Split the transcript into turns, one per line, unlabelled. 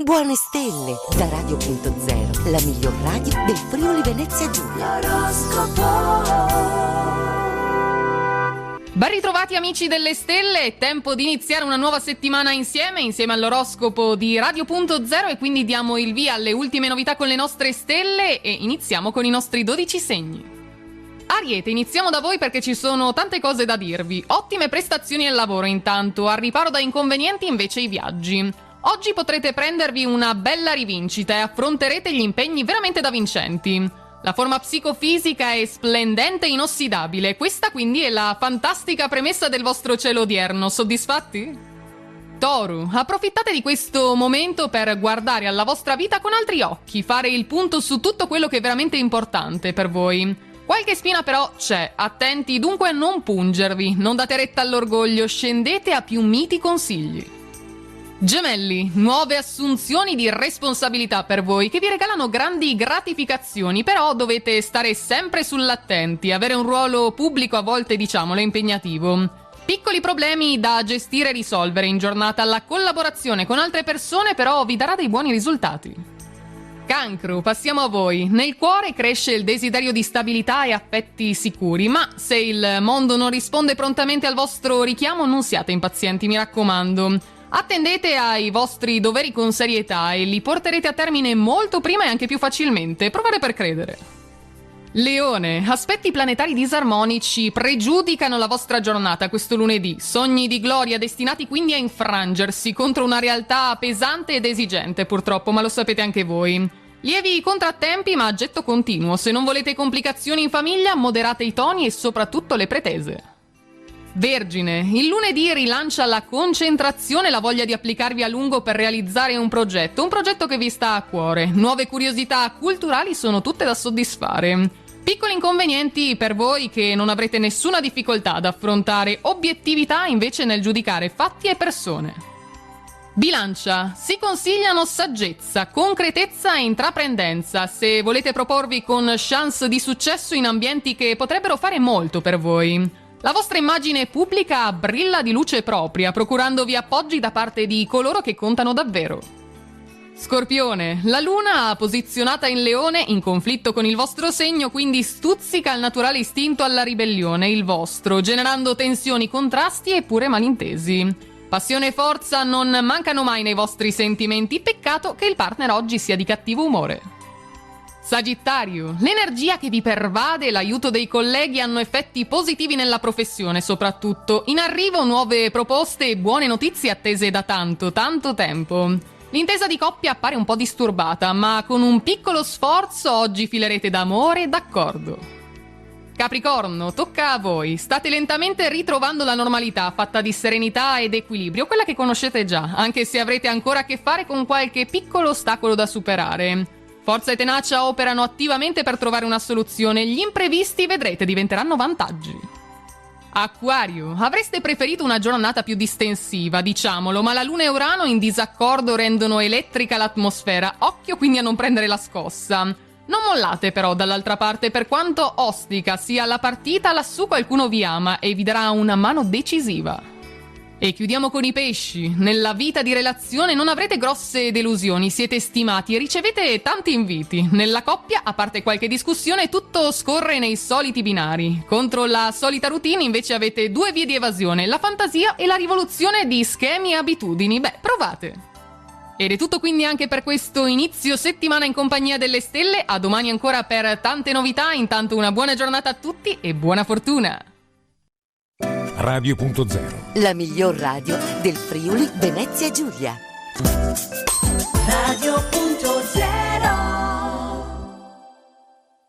Buone stelle da Radio.0, la miglior radio del Friuli Venezia Giulia.
Ben ritrovati amici delle stelle, è tempo di iniziare una nuova settimana insieme all'oroscopo di Radio.0 e quindi diamo il via alle ultime novità con le nostre stelle e iniziamo con i nostri 12 segni. Ariete, iniziamo da voi perché ci sono tante cose da dirvi. Ottime prestazioni al lavoro intanto, al riparo da inconvenienti invece i viaggi. Oggi potrete prendervi una bella rivincita e affronterete gli impegni veramente da vincenti. La forma psicofisica è splendente e inossidabile, questa quindi è la fantastica premessa del vostro cielo odierno. Soddisfatti? Toro, approfittate di questo momento per guardare alla vostra vita con altri occhi, fare il punto su tutto quello che è veramente importante per voi. Qualche spina però c'è, attenti dunque a non pungervi, non date retta all'orgoglio, scendete a più miti consigli. Gemelli, nuove assunzioni di responsabilità per voi che vi regalano grandi gratificazioni, però dovete stare sempre sull'attenti, avere un ruolo pubblico a volte diciamolo è impegnativo. Piccoli problemi da gestire e risolvere in giornata, la collaborazione con altre persone però vi darà dei buoni risultati. Cancro, passiamo a voi. Nel cuore cresce il desiderio di stabilità e affetti sicuri, ma se il mondo non risponde prontamente al vostro richiamo non siate impazienti, mi raccomando. Attendete ai vostri doveri con serietà e li porterete a termine molto prima e anche più facilmente. Provate per credere. Leone, aspetti planetari disarmonici pregiudicano la vostra giornata questo lunedì. Sogni di gloria destinati quindi a infrangersi contro una realtà pesante ed esigente, purtroppo, ma lo sapete anche voi. Lievi contrattempi, ma a getto continuo. Se non volete complicazioni in famiglia, moderate i toni e soprattutto le pretese. Vergine, il lunedì rilancia la concentrazione e la voglia di applicarvi a lungo per realizzare un progetto che vi sta a cuore. Nuove curiosità culturali sono tutte da soddisfare. Piccoli inconvenienti per voi che non avrete nessuna difficoltà ad affrontare, obiettività invece nel giudicare fatti e persone. Bilancia, si consigliano saggezza, concretezza e intraprendenza se volete proporvi con chance di successo in ambienti che potrebbero fare molto per voi. La vostra immagine pubblica brilla di luce propria, procurandovi appoggi da parte di coloro che contano davvero. Scorpione, la luna posizionata in Leone, in conflitto con il vostro segno, quindi stuzzica il naturale istinto alla ribellione, il vostro, generando tensioni, contrasti e pure malintesi. Passione e forza non mancano mai nei vostri sentimenti, peccato che il partner oggi sia di cattivo umore. Sagittario, l'energia che vi pervade e l'aiuto dei colleghi hanno effetti positivi nella professione soprattutto. In arrivo nuove proposte e buone notizie attese da tanto tempo. L'intesa di coppia appare un po' disturbata, ma con un piccolo sforzo oggi filerete d'amore e d'accordo. Capricorno, tocca a voi. State lentamente ritrovando la normalità fatta di serenità ed equilibrio, quella che conoscete già, anche se avrete ancora a che fare con qualche piccolo ostacolo da superare. Forza e tenacia operano attivamente per trovare una soluzione. Gli imprevisti, vedrete, diventeranno vantaggi. Acquario, avreste preferito una giornata più distensiva, diciamolo, ma la Luna e Urano in disaccordo rendono elettrica l'atmosfera. Occhio quindi a non prendere la scossa. Non mollate però dall'altra parte, per quanto ostica sia la partita, lassù qualcuno vi ama e vi darà una mano decisiva. E chiudiamo con i pesci. Nella vita di relazione non avrete grosse delusioni, siete stimati e ricevete tanti inviti. Nella coppia, a parte qualche discussione, tutto scorre nei soliti binari. Contro la solita routine invece avete due vie di evasione, la fantasia e la rivoluzione di schemi e abitudini. Beh, provate. Ed è tutto quindi anche per questo inizio settimana in compagnia delle stelle. A domani ancora per tante novità. Intanto una buona giornata a tutti e buona fortuna.
Radio.0,
la miglior radio del Friuli Venezia Giulia.
Radio.0